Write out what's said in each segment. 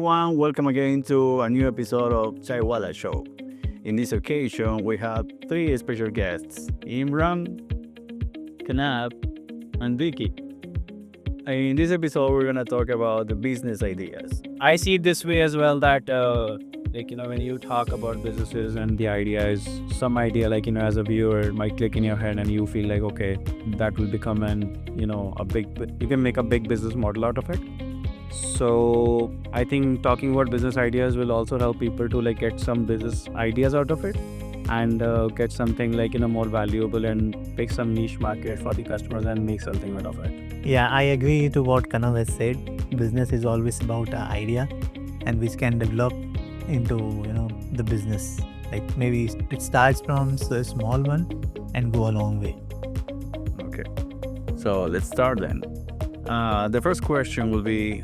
everyone, welcome again to a new episode of Chaiwala Show. In this occasion, we have three special guests, Imran, Kanab, and Vicky. In this episode, we're going to talk about the business ideas. I see it this way as well that when you talk about businesses and the idea is some idea as a viewer it might click in your head and you feel like okay, that will become you can make a big business model out of it. So I think talking about business ideas will also help people to get some business ideas out of it and get something more valuable and pick some niche market for the customers and make something out of it. Yeah, I agree to what Kanav has said. Business is always about an idea and which can develop into the business. Like maybe it starts from a small one and go a long way. Okay, so let's start then. The first question will be,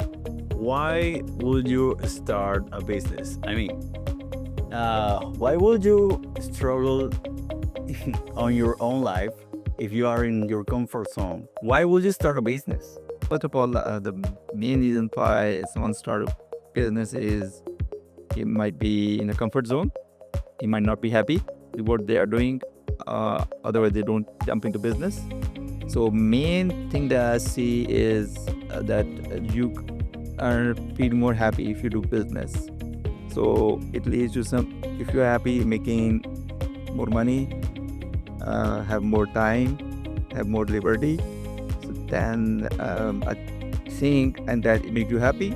why would you start a business? I mean, why would you struggle on your own life if you are in your comfort zone? Why would you start a business? First of all, the main reason why someone start a business is he might be in a comfort zone. He might not be happy with what they are doing. Otherwise, they don't jump into business. So main thing that I see is that you are feel more happy if you do business. So it leads to if you're happy making more money, have more time, have more liberty, so then I think, and that make you happy,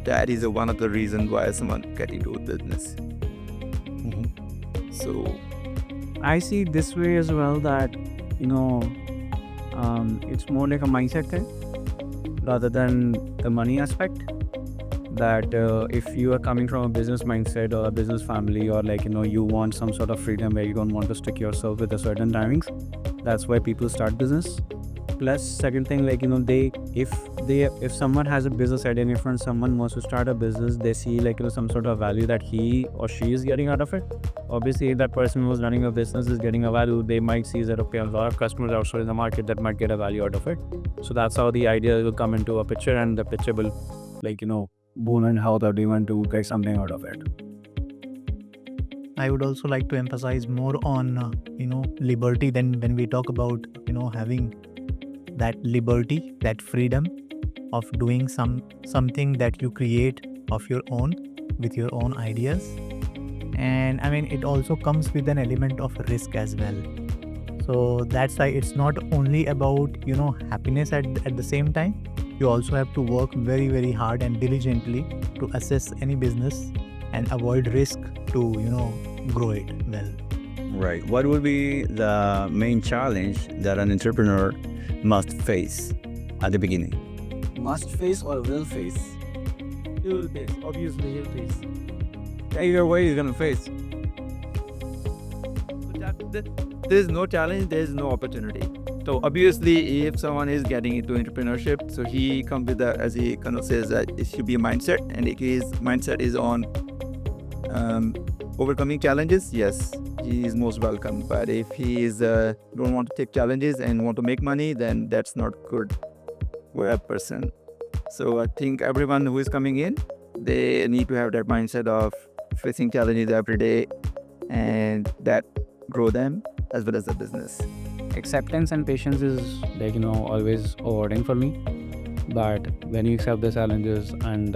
that is one of the reasons why someone get into business. So I see it this way as well that it's more like a mindset thing rather than the money aspect. That if you are coming from a business mindset or a business family or you want some sort of freedom where you don't want to stick yourself with a certain timings, that's why people start business. Plus second thing, if someone has a business idea in front, someone wants to start a business, they see some sort of value that he or she is getting out of it. Obviously if that person who's running a business is getting a value, they might see that okay, a lot of customers outside in the market that might get a value out of it. So that's how the idea will come into a picture and the picture will boom and how that they want to get something out of it. I would also like to emphasize more on liberty than when we talk about having that liberty, that freedom of doing something that you create of your own with your own ideas. And I mean it also comes with an element of risk as well. So that's why it's not only about happiness at the same time. You also have to work very, very hard and diligently to assess any business and avoid risk to grow it well. Right. What would be the main challenge that an entrepreneur must face at the beginning? Must face or will face? You will face. Obviously you'll face. Either way, you're gonna face. there's no challenge, there's no opportunity. So obviously, if someone is getting into entrepreneurship, so he comes with that, as he kind of says, that it should be a mindset, and if his mindset is on overcoming challenges, yes, he is most welcome. But if he is don't want to take challenges and want to make money, then that's not good for a person. So I think everyone who is coming in, they need to have that mindset of facing challenges every day, and that grow them as well as the business. Acceptance and patience is always rewarding for me, but when you accept the challenges and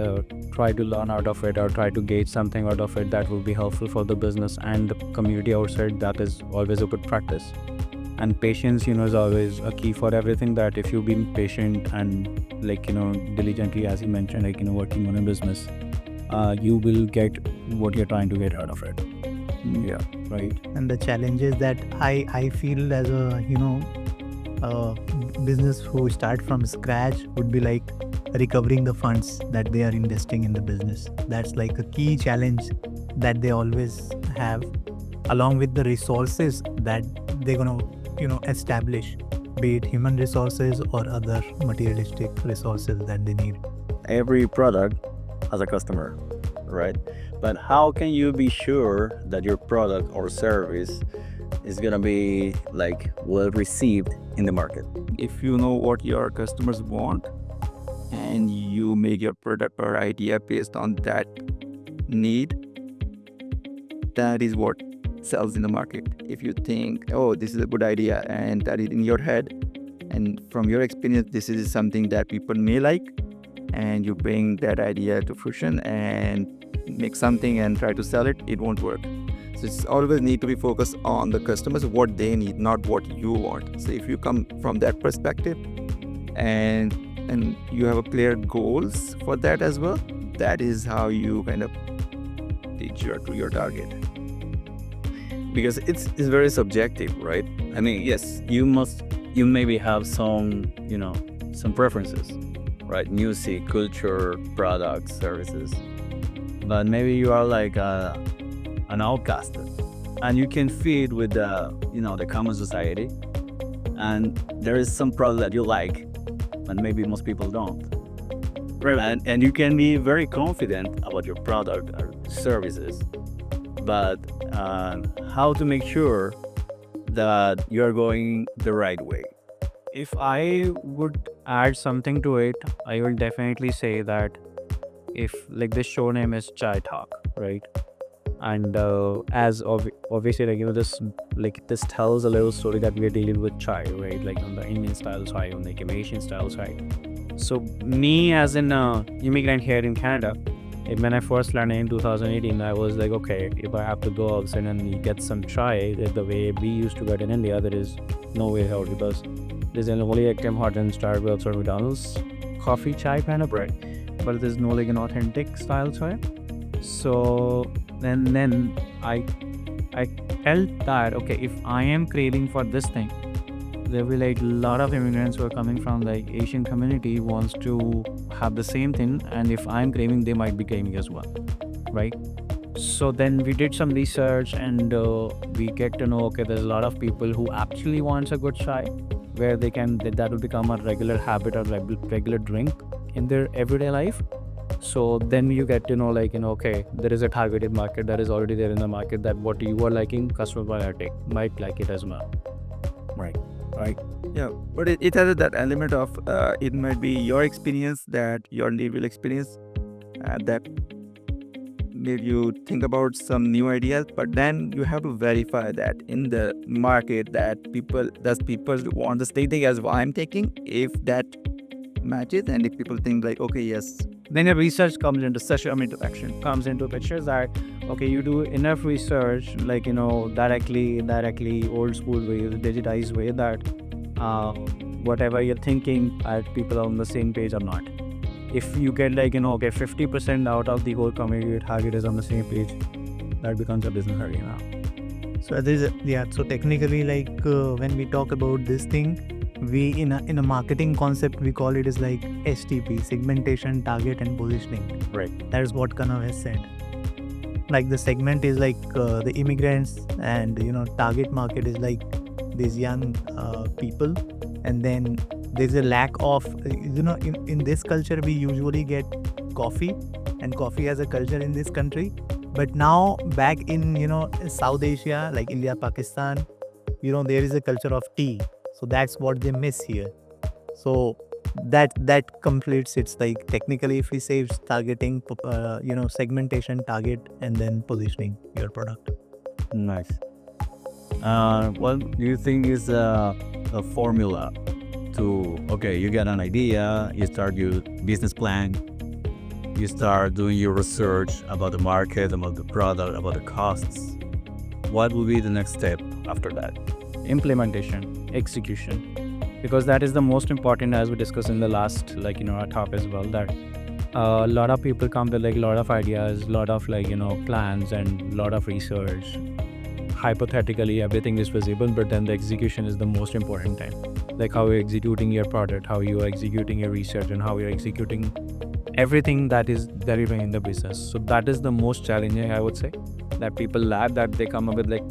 try to learn out of it or try to gauge something out of it that will be helpful for the business and the community outside, that is always a good practice. And patience is always a key for everything. That if you be patient and diligently, as you mentioned, working on a business, you will get what you're trying to get out of it. Yeah, right. And the challenges that I feel as a business who start from scratch would be like recovering the funds that they are investing in the business. That's like a key challenge that they always have, along with the resources that they're gonna establish, be it human resources or other materialistic resources that they need. Every product has a customer, right? But how can you be sure that your product or service is gonna be well received in the market? If you know what your customers want and you make your product or idea based on that need, that is what sells in the market. If you think, oh, this is a good idea, and that is in your head, and from your experience, this is something that people may like, and you bring that idea to fruition and make something and try to sell it, it won't work. So it's always need to be focused on the customers, what they need, not what you want. So if you come from that perspective and you have a clear goals for that as well, that is how you kind of reach your target. Because it's very subjective, right? I mean, yes, you maybe have some, some preferences, right? Music, culture, products, services. But maybe you are like an outcast, and you can fit with the common society, and there is some product that you like, and maybe most people don't. Right. And you can be very confident about your product or services, but how to make sure that you are going the right way? If I would add something to it, I will definitely say that if like this show name is Chai Talk, right? And as obviously this tells a little story that we are dealing with chai, right? Like on the Indian style chai, on like Asian style chai. So me as an immigrant here in Canada, when I first landed in 2018, I was like, okay, if I have to go outside and get some chai the way we used to get in India, there is no way out, because there's only like Tim Hortons, Starbucks or McDonald's coffee chai kind of bread, but there's no like an authentic style chai. So then I felt that, okay, if I am craving for this thing, there will be like a lot of immigrants who are coming from like Asian community wants to have the same thing, and if I'm craving, they might be craving as well, right? So then we did some research, and we get to know, okay, there's a lot of people who actually wants a good chai, where that will become a regular habit or regular drink in their everyday life. So then you get to know, like, okay, there is a targeted market that is already there in the market, that what you are liking, customers might like it as well. Right. Yeah, but it has that element of it might be your experience, that your individual experience, that made you think about some new ideas. But then you have to verify that in the market that people want the same thing as what I'm taking. If that matches, and if people think like, okay, yes, then your research comes into action comes into pictures, that okay, you do enough research, like directly old school way, digitized way, that whatever you're thinking, people are on the same page or not. If you get okay, 50% out of the whole community target is on the same page, that becomes a business arena. So so technically, like when we talk about this thing, we in a marketing concept, we call it as like STP, segmentation, target and positioning. Right. That is what Kanav has said. Like the segment is like the immigrants, and target market is like these young people, and then there's a lack of in this culture we usually get coffee, and coffee as a culture in this country. But now back in South Asia, like India, Pakistan, there is a culture of tea. So that's what they miss here. So that completes. It's like technically, if we say it's targeting, segmentation, target, and then positioning your product. Nice. What do you think is a formula to, okay, you get an idea, you start your business plan, you start doing your research about the market, about the product, about the costs. What will be the next step after that? Implementation, execution, because that is the most important, as we discussed in the last our talk as well, that a lot of people come with like a lot of ideas, a lot of plans and a lot of research. Hypothetically everything is visible, but then the execution is the most important time, like how you're executing your product, how you are executing your research, and how you're executing everything that is delivering in the business. So that is the most challenging, I would say, that people lack, that they come up with like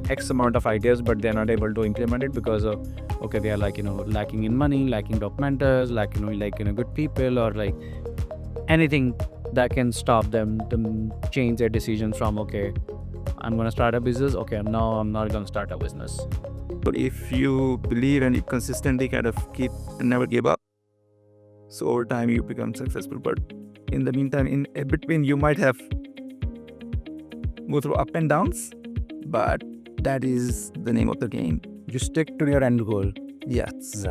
X amount of ideas, but they're not able to implement it because of, okay, they are lacking in money, lacking documenters, lacking good people, or like anything that can stop them to change their decision from, okay, I'm going to start a business, okay, now I'm not going to start a business. but if you believe and you consistently kind of keep and never give up, So over time you become successful. But in the meantime, in between, you might have go through up and downs, but that is the name of the game. You stick to your end goal. Yes.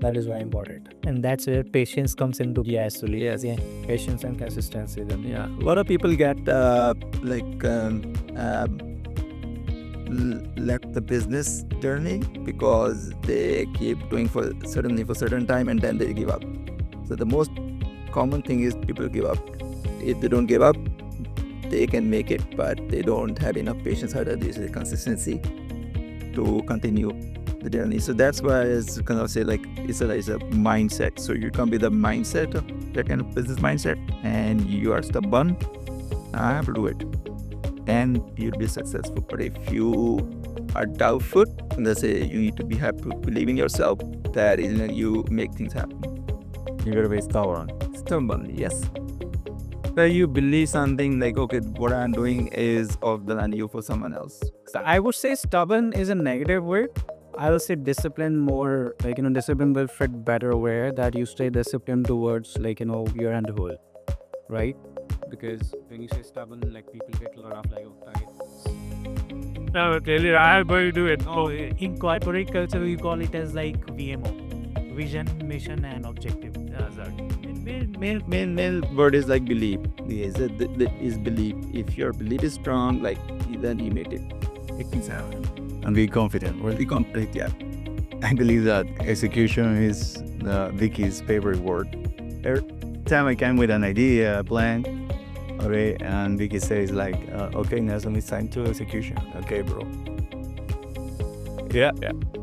That is very important. And that's where patience comes into Yes, Suli. Yes. yeah. Patience and consistency. Then. Yeah. A lot of people get left the business journey because they keep doing for certain time and then they give up. So the most common thing is people give up. If they don't give up, they can make it, but they don't have enough patience or the consistency to continue the journey. So that's why it's kind of say like it's a mindset. So you come with a mindset, that kind of business mindset, and you are stubborn. I have to do it, and you'll be successful. But if you are doubtful, and they say you need to be happy to believe in yourself, that is when you make things happen. You gotta be stubborn. Stubborn, yes. But you believe something like, okay, what I'm doing is of the value for someone else. So I would say stubborn is a negative word. I will say discipline more, discipline will fit better where that you stay disciplined towards your end goal, right? Because when you say stubborn, people get a lot of No, clearly I am going to do it. Oh, in corporate culture, we call it as like VMO, vision, mission, and objective. Main word is like belief. Yes, is belief. If your belief is strong, then you make it. It things happen. And be confident. Be complete, yeah. I believe that execution is Vicky's favorite word. Every time I come with an idea, a plan, okay, and Vicky says okay, Nelson, it's time to execution. Okay, bro. Yeah.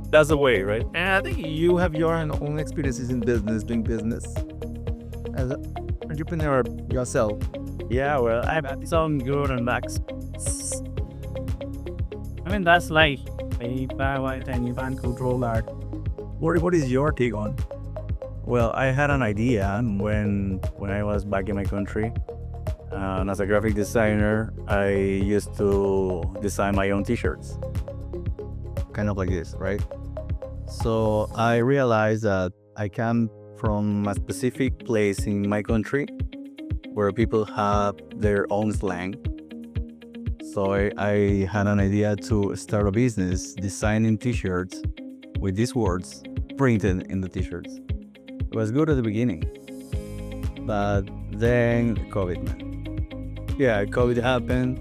That's the way, right? And I think you have your own experiences in business, doing business as an entrepreneur yourself. Yeah, well, I've had some good and backs. I mean, that's life. You can't control that. What is your take on? Well, I had an idea when I was back in my country. And as a graphic designer, I used to design my own t-shirts. Kind of like this, right? So I realized that I come from a specific place in my country where people have their own slang. So I had an idea to start a business designing t-shirts with these words printed in the t-shirts. It was good at the beginning, but then COVID, man. Yeah, COVID happened.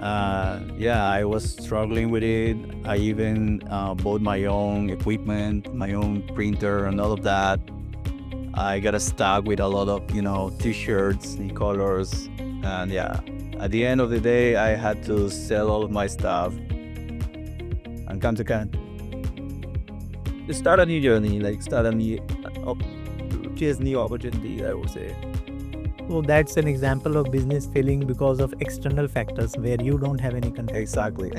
I was struggling with it. I even bought my own equipment, my own printer and all of that. I got stuck with a lot of, t-shirts in colors. And at the end of the day, I had to sell all of my stuff and come to Cannes. Start a new journey, chase new opportunities, I would say. So that's an example of business failing because of external factors where you don't have any control. Exactly.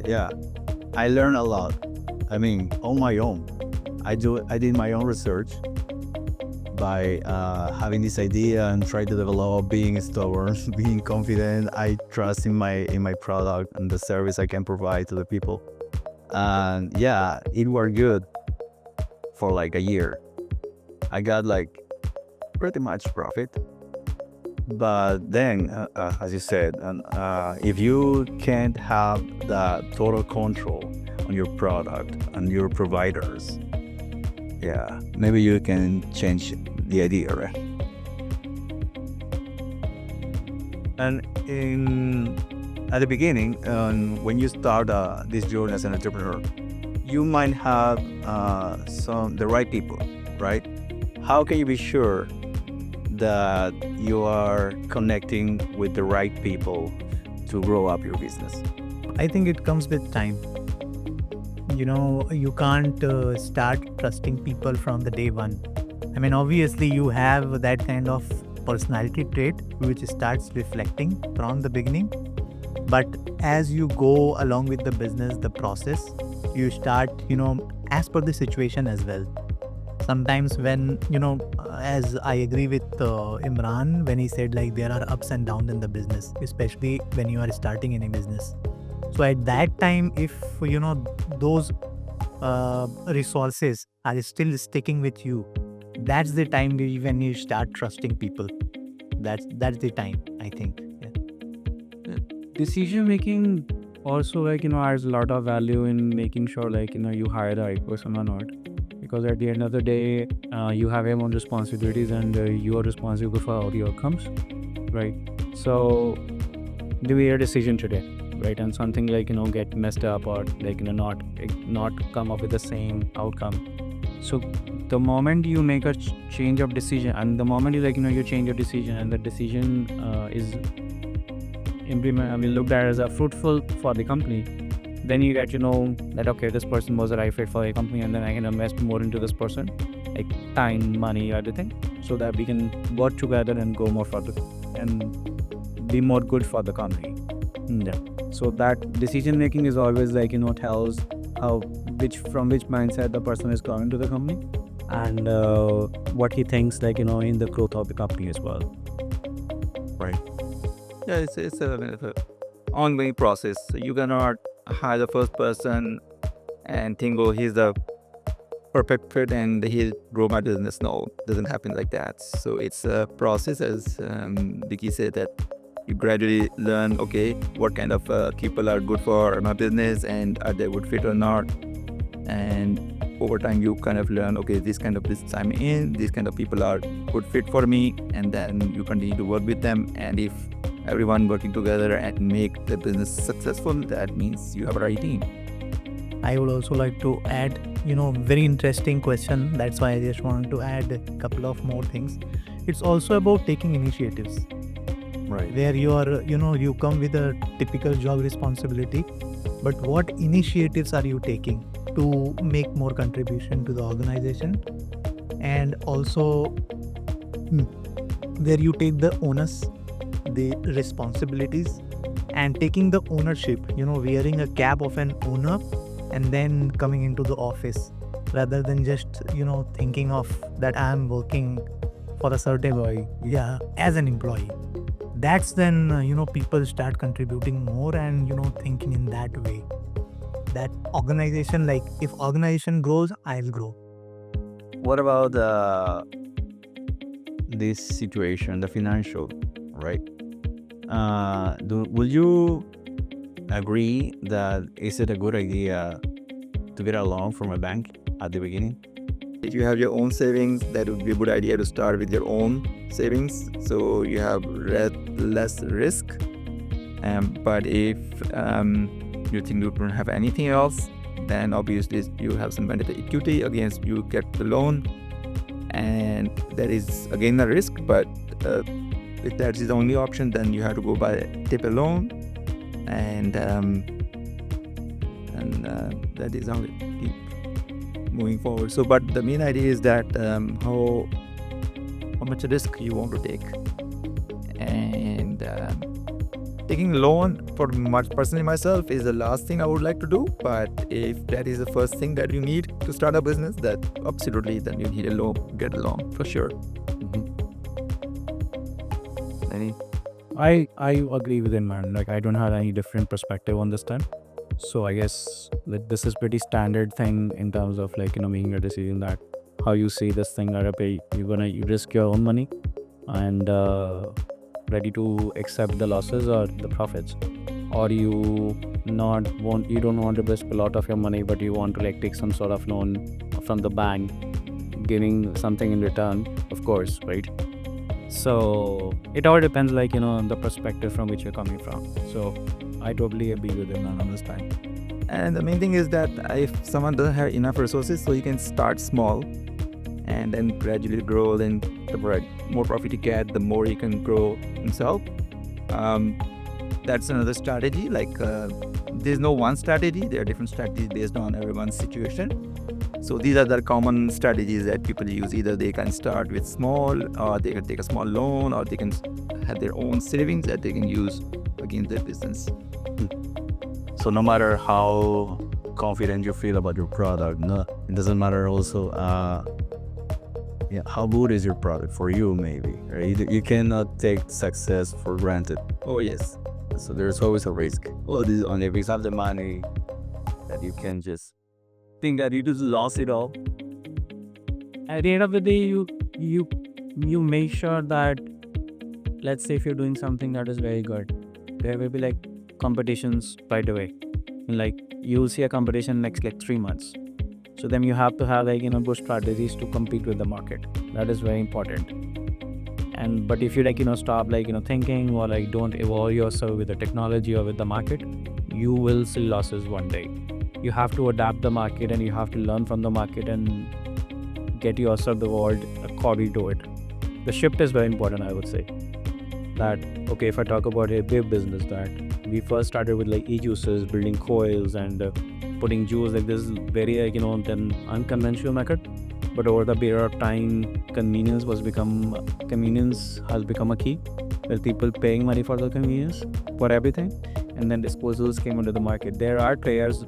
Yeah. I learned a lot. I mean, on my own. I did my own research by having this idea and try to develop, being stubborn, being confident. I trust in my product and the service I can provide to the people. And it worked good for a year. I got pretty much profit. But then, as you said, if you can't have the total control on your product and your providers, maybe you can change the idea, right? And at the beginning, when you start this journey as an entrepreneur, you might have the right people, right? How can you be sure that you are connecting with the right people to grow up your business? I think it comes with time. You can't start trusting people from the day one. I mean, obviously you have that kind of personality trait which starts reflecting from the beginning. But as you go along with the business, the process, you start, as per the situation as well. Sometimes when, as I agree with Imran, when he said there are ups and downs in the business, especially when you are starting any business. So at that time, if, those resources are still sticking with you, that's the time when you start trusting people. That's the time, I think. Yeah. Decision making also, like, adds a lot of value in making sure, like, you hire the right person or not. Because at the end of the day, you have your own responsibilities, and you are responsible for all the outcomes, right? So do we a decision today, right? And something like, get messed up, or like, not come up with the same outcome. So the moment you make a change of decision, and the moment you, like, you change your decision, and the decision is looked at as a fruitful for the company, then you get to know that, okay, this person was the right fit for a company, and then I can invest more into this person, like time, money, everything, so that we can work together and go more further and be more good for the company. Yeah. So that decision making is always, like, tells how from which mindset the person is coming to the company, and what he thinks, like, in the growth of the company as well. Right. Yeah, it's a ongoing process. So you cannot hire the first person and think, oh, he's the perfect fit and he'll grow my business. No, doesn't happen like that. So it's a process, as Vicky said, that you gradually learn, okay, what kind of people are good for my business, and are they a good fit or not. And over time you kind of learn, okay, this kind of business I'm in, these kind of people are good fit for me, and then you continue to work with them. And if everyone working together and make the business successful, that means you have a right team. I would also like to add, very interesting question. That's why I just wanted to add a couple of more things. It's also about taking initiatives. Right. Where you are, you come with a typical job responsibility, but what initiatives are you taking to make more contribution to the organization? And also where you take the onus, the responsibilities, and taking the ownership, wearing a cap of an owner, and then coming into the office, rather than just, thinking of that I'm working for a certain way, as an employee. That's then, people start contributing more and, thinking in that way. That organization, like, if organization grows, I'll grow. What about this situation, the financial, right? Will you agree that is it a good idea to get a loan from a bank at the beginning? If you have your own savings, that would be a good idea to start with your own savings, so you have less risk. But if you think you don't have anything else, then obviously you have some mandatory equity against you get the loan, and that is again a risk. But if that is the only option, then you have to go take a loan, and that is how it keep moving forward. So, but the main idea is that how much risk you want to take, and taking a loan for personally myself is the last thing I would like to do. But if that is the first thing that you need to start a business, that absolutely, then you need a loan, get a loan for sure. Any? I agree with him, man. Like, I don't have any different perspective on this time. So I guess that this is pretty standard thing in terms of, like, making a decision that how you see this thing, that you risk your own money and ready to accept the losses or the profits, or you don't want to risk a lot of your money, but you want to, like, take some sort of loan from the bank, giving something in return, of course, right? So it all depends, like, on the perspective from which you're coming from. So I totally agree with him on this time. And the main thing is that if someone doesn't have enough resources, so you can start small and then gradually grow. Then the more profit you get, the more you can grow himself. That's another strategy. Like, there's no one strategy. There are different strategies based on everyone's situation. So these are the common strategies that people use. Either they can start with small, or they can take a small loan, or they can have their own savings that they can use against their business. So no matter how confident you feel about your product, no, it doesn't matter also how good is your product for you, maybe, right? You cannot take success for granted. Oh yes. So there's always a risk. Only if you have the money, that you can just think that you just lost it all. at the end of the day, you make sure that, let's say if you're doing something that is very good, there will be like competitions right away. Like you'll see a competition next like 3 months. So then you have to have like good strategies to compete with the market. That is very important. And but if you like stop like thinking or like don't evolve yourself with the technology or with the market, you will see losses one day. You have to adapt the market and you have to learn from the market and get yourself evolved according to it. The shift is very important, I would say. That okay, if I talk about a big business, that we first started with like e-juices, building coils and putting juice like this, very like then unconventional method. But over the period of time, convenience has become a key. With people paying money for the convenience for everything, and then disposals came into the market. There are players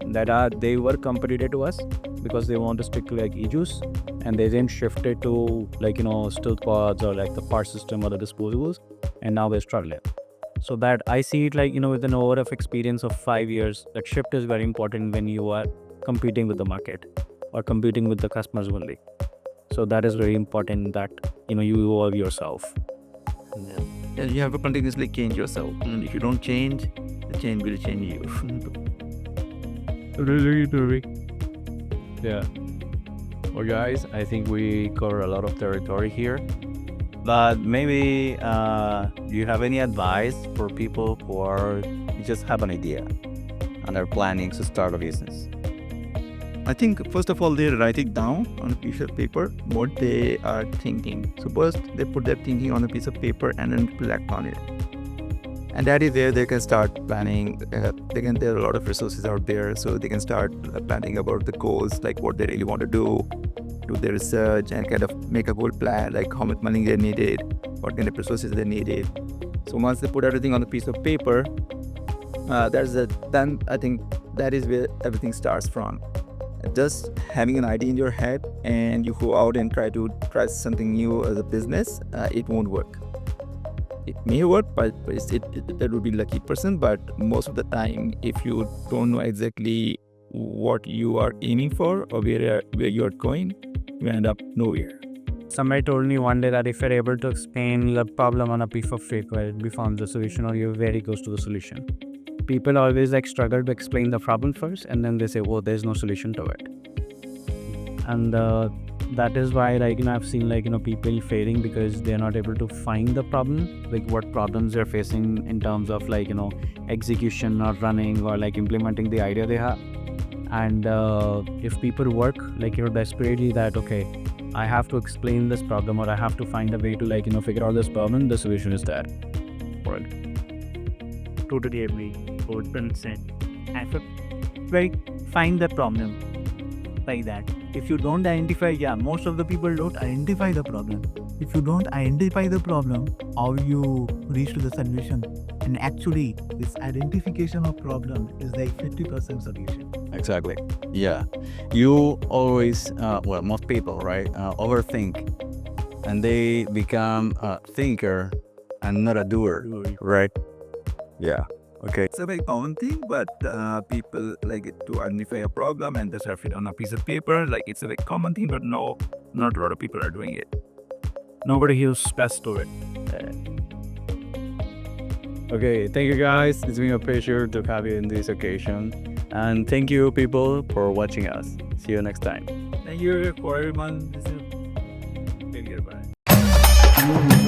that they were competitive to us because they want to stick to like e-juice, and they then shifted to like still pods or like the part system or the disposables, and now we're struggling. So that I see it like with an over of experience of 5 years, that shift is very important when you are competing with the market or competing with the customers only. So that is very important that you evolve yourself. And you have to continuously change yourself. And if you don't change, the change will change you. Yeah. Well, guys, I think we cover a lot of territory here. But maybe do you have any advice for people who are just have an idea and are planning to start a business? I think first of all, they write it down on a piece of paper what they are thinking. So first they put their thinking on a piece of paper and then reflect on it. And that is where they can start planning. There are a lot of resources out there, so they can start planning about the goals, like what they really want to do their research and kind of make a goal plan, like how much money they needed, what kind of resources they needed. So once they put everything on a piece of paper, then I think that is where everything starts from. Just having an idea in your head and you go out and try something new as a business, it won't work. It may work, but that would be lucky person. But most of the time, if you don't know exactly what you are aiming for or where you are going, you end up nowhere. Somebody told me one day that if you're able to explain the problem on a piece of paper, it becomes the solution, or you're very close to the solution. People always like struggle to explain the problem first, and then they say, "Oh, there's no solution to it." And that is why, like I've seen like people failing because they're not able to find the problem, like what problems they're facing in terms of like execution or running or like implementing the idea they have. And if people work like desperately that okay, I have to explain this problem or I have to find a way to like figure out this problem, the solution is there. Right. Totally agree. 100%. And like find the problem like that. If you don't identify, most of the people don't identify the problem. If you don't identify the problem, how you reach to the solution? And actually, this identification of problem is like 50% solution. Exactly. Yeah. You always, most people, right, overthink, and they become a thinker and not a doer, right? Yeah. Okay. It's a very common thing, but people like it to identify a problem and just have it on a piece of paper. Like it's a very common thing, but no, not a lot of people are doing it. Nobody heals best to it. Okay, thank you guys. It's been a pleasure to have you in this occasion. And thank you people for watching us. See you next time. Thank you for everyone. Take care. Bye.